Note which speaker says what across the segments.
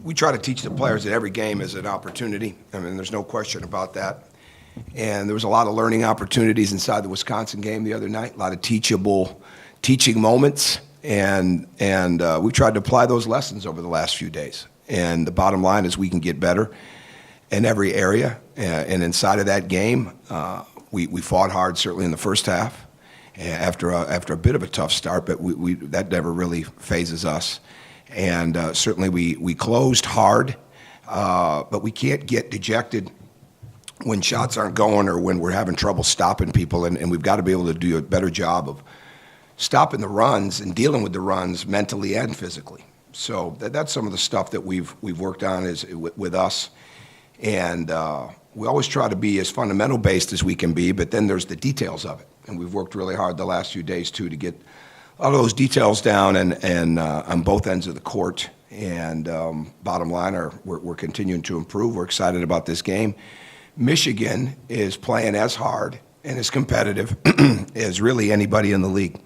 Speaker 1: We try to teach the players that every game is an opportunity. I mean, there's no question about that. And there was a lot of learning opportunities inside the Wisconsin game the other night, a lot of teaching moments, and we tried to apply those lessons over the last few days. And the bottom line is we can get better in every area. And inside of that game, we fought hard, certainly in the first half, after a bit of a tough start, but that never really phases us. And certainly we closed hard, but we can't get dejected when shots aren't going or when we're having trouble stopping people, and we've got to be able to do a better job of stopping the runs and dealing with the runs mentally and physically. So that's some of the stuff that we've worked on with us, and we always try to be as fundamental based as we can be, but then there's the details of it, and we've worked really hard the last few days too to get all of those details down and on both ends of the court. And bottom line, we're continuing to improve. We're excited about this game. Michigan is playing as hard and as competitive as really anybody in the league.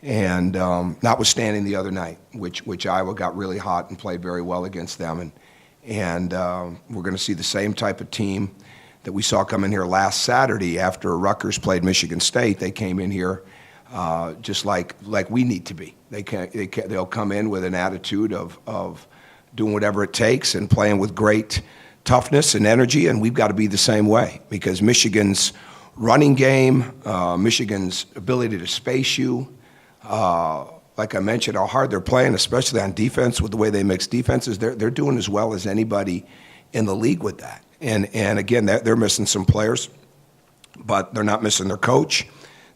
Speaker 1: And notwithstanding the other night, which Iowa got really hot and played very well against them. And we're going to see the same type of team that we saw come in here last Saturday after Rutgers played Michigan State. They came in here just like we need to be. They'll come in with an attitude of doing whatever it takes and playing with great toughness and energy, and we've got to be the same way because Michigan's running game, Michigan's ability to space you, like I mentioned, how hard they're playing, especially on defense with the way they mix defenses, they're doing as well as anybody in the league with that. And again, they're missing some players, but they're not missing their coach,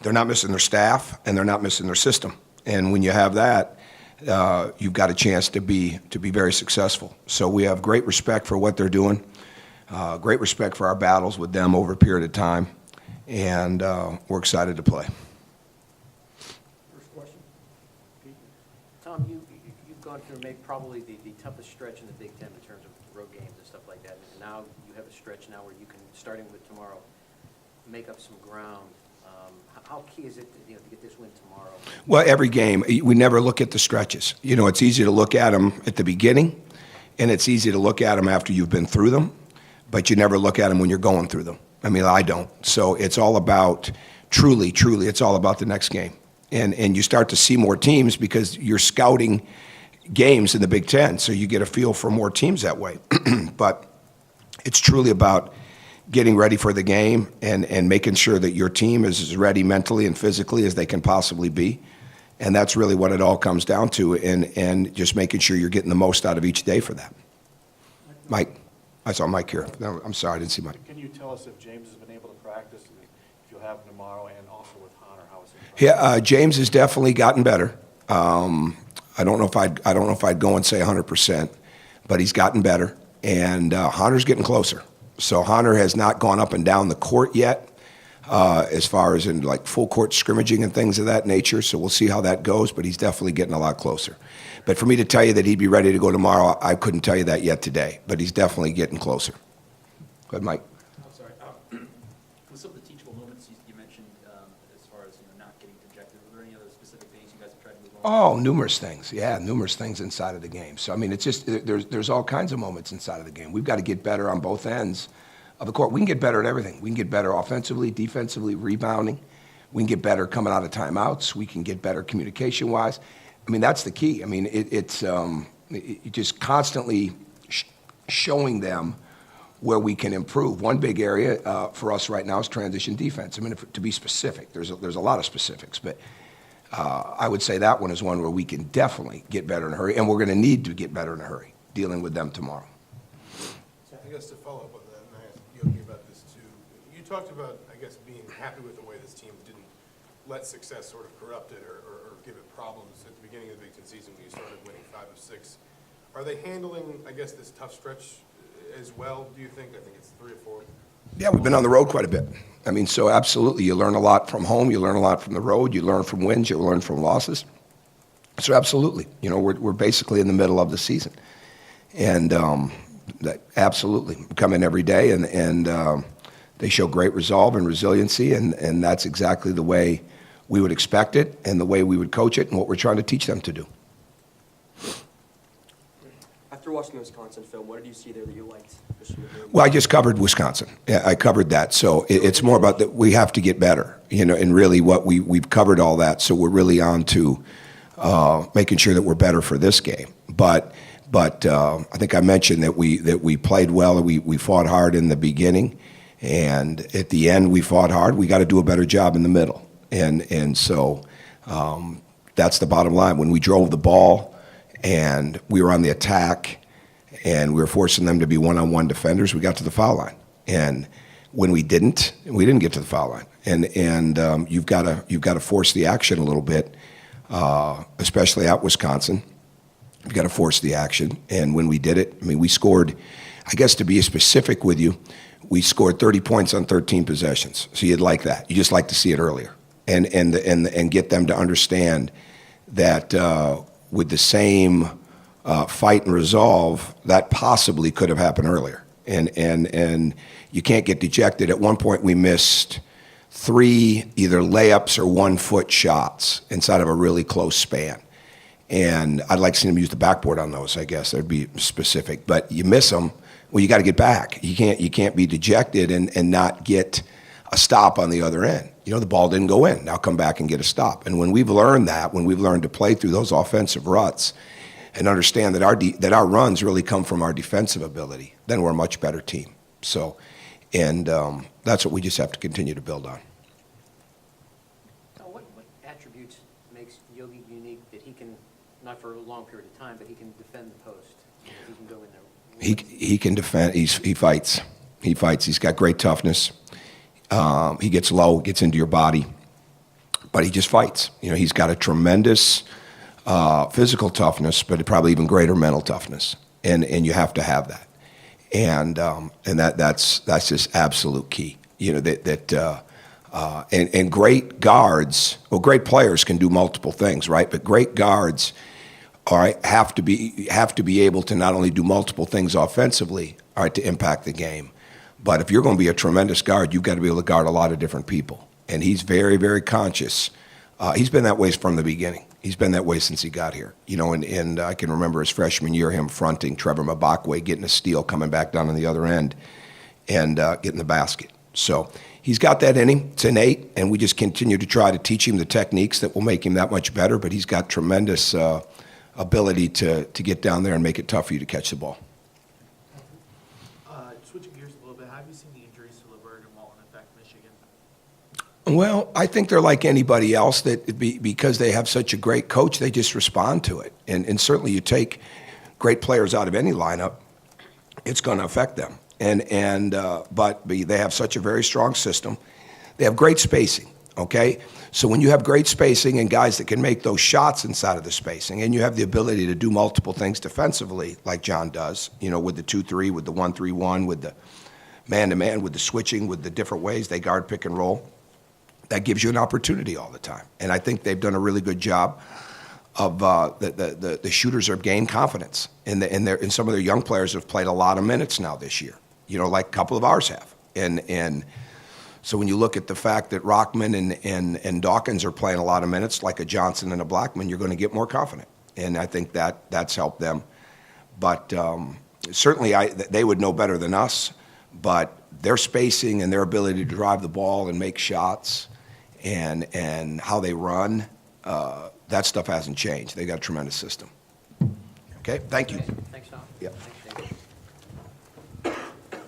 Speaker 1: they're not missing their staff, and they're not missing their system. And when you have that, you've got a chance to be very successful. So we have great respect for what they're doing, great respect for our battles with them over a period of time, and we're excited to play.
Speaker 2: First question. Tom, you've gone through maybe probably the toughest stretch in the Big Ten in terms of road games and stuff like that, and now you have a stretch now where you can, starting with tomorrow, make up some ground. How key is it to get this win tomorrow?
Speaker 1: Well, every game, we never look at the stretches. It's easy to look at them at the beginning, and it's easy to look at them after you've been through them, but you never look at them when you're going through them. I mean, I don't. So it's all about, truly, it's all about the next game. And you start to see more teams because you're scouting games in the Big Ten, so you get a feel for more teams that way. But it's truly about getting ready for the game and making sure that your team is as ready mentally and physically as they can possibly be. And that's really what it all comes down to, and just making sure you're getting the most out of each day for that. Mike. I saw Mike here. No, I'm sorry, I didn't see Mike.
Speaker 3: Can you tell us if James has been able to practice, if you'll have him tomorrow, and also with Hunter, how is he?
Speaker 1: Yeah, James has definitely gotten better. I don't know if I'd go and say 100%, but he's gotten better, and Hunter's getting closer. So Hunter has not gone up and down the court yet, as far as in like full court scrimmaging and things of that nature. So we'll see how that goes, but he's definitely getting a lot closer. But for me to tell you that he'd be ready to go tomorrow, I couldn't tell you that yet today. But he's definitely getting closer. Go ahead, Mike.
Speaker 4: I'm sorry. With some of the teachable moments you mentioned, as far as not getting dejected, were there any other specific things you guys have tried to move on?
Speaker 1: Oh, numerous things. Yeah, numerous things inside of the game. So I mean, it's just there's all kinds of moments inside of the game. We've got to get better on both ends of the court. We can get better at everything. We can get better offensively, defensively, rebounding. We can get better coming out of timeouts. We can get better communication-wise. I mean, that's the key. I mean, it's just constantly showing them where we can improve. One big area for us right now is transition defense. I mean, to be specific, there's a lot of specifics, but I would say that one is one where we can definitely get better in a hurry, and we're going to need to get better in a hurry dealing with them tomorrow.
Speaker 5: So I guess to follow up on that, and I asked Yogi about this too, you talked about, I guess, being happy with the way this team didn't let success sort of corrupt it or give it problems at the beginning of the Big Ten season when you started winning 5 of 6. Are they handling, I guess, this tough stretch as well, do you think? I think it's 3 or 4.
Speaker 1: Yeah, we've been on the road quite a bit. I mean, so absolutely, you learn a lot from home, you learn a lot from the road, you learn from wins, you learn from losses. So absolutely, we're basically in the middle of the season. And absolutely, we come in every day, and they show great resolve and resiliency, and that's exactly the way we would expect it and the way we would coach it and what we're trying to teach them to do.
Speaker 6: After watching the Wisconsin film, what did you see there that you liked?
Speaker 1: Well, I just covered Wisconsin. Yeah, I covered that. So it's more about that we have to get better, and really what we've covered all that. So we're really on to making sure that we're better for this game. But I think I mentioned that we played well and we fought hard in the beginning, and at the end we fought hard. We got to do a better job in the middle, and so that's the bottom line. When we drove the ball and we were on the attack, and we were forcing them to be one-on-one defenders, we got to the foul line. And when we didn't get to the foul line. And you've got to force the action a little bit, especially at Wisconsin. You've got to force the action. And when we did it, I mean, we scored. I guess to be specific with you, we scored 30 points on 13 possessions. So you'd like that. You just like to see it earlier, and get them to understand that with the same fight and resolve, that possibly could have happened earlier. And you can't get dejected. At one point, we missed 3 either layups or 1-foot shots inside of a really close span. And I'd like to see them use the backboard on those, I guess. That'd be specific. But you miss them, well, you got to get back. You can't be dejected and not get a stop on the other end. The ball didn't go in. Now come back and get a stop. And when we've learned that, when we've learned to play through those offensive ruts and understand that our runs really come from our defensive ability, then we're a much better team. So, and that's what we just have to continue to build on.
Speaker 2: Now, what attributes makes Yogi unique that he can, not for a long period of time, but he can defend the post? He can go in there.
Speaker 1: He can defend. He fights. He fights. He's got great toughness. He gets low, gets into your body, but he just fights. He's got a tremendous physical toughness, but probably even greater mental toughness, and you have to have that, and that's just absolute key. And great guards, well, great players can do multiple things, right? But great guards, all right, have to be able to not only do multiple things offensively, all right, to impact the game. But if you're going to be a tremendous guard, you've got to be able to guard a lot of different people. And he's very, very conscious. He's been that way from the beginning. He's been that way since he got here. And I can remember his freshman year, him fronting Trevor Mbakwe, getting a steal, coming back down on the other end, and getting the basket. So he's got that in him. It's innate, and we just continue to try to teach him the techniques that will make him that much better. But he's got tremendous ability to get down there and make it tough for you to catch the ball.
Speaker 7: Switching gears a little bit, how have you seen the injuries to LeVert and Walton affect Michigan?
Speaker 1: Well, I think they're like anybody else, that because they have such a great coach, they just respond to it. And certainly you take great players out of any lineup, it's going to affect them. But they have such a very strong system. They have great spacing, okay? So when you have great spacing and guys that can make those shots inside of the spacing, and you have the ability to do multiple things defensively, like John does, with the 2-3, with the 1-3-1, with the man-to-man, with the switching, with the different ways they guard pick and roll, that gives you an opportunity all the time. And I think they've done a really good job of the shooters have gained confidence. And some of their young players have played a lot of minutes now this year, like a couple of ours have. And so when you look at the fact that Rockman and Dawkins are playing a lot of minutes, like a Johnson and a Blackman, you're going to get more confident. And I think that's helped them. But certainly they would know better than us, but their spacing and their ability to drive the ball and make shots and how they run, that stuff hasn't changed. They got a tremendous system. Okay, thank you.
Speaker 2: Thanks, Tom.
Speaker 1: Yeah.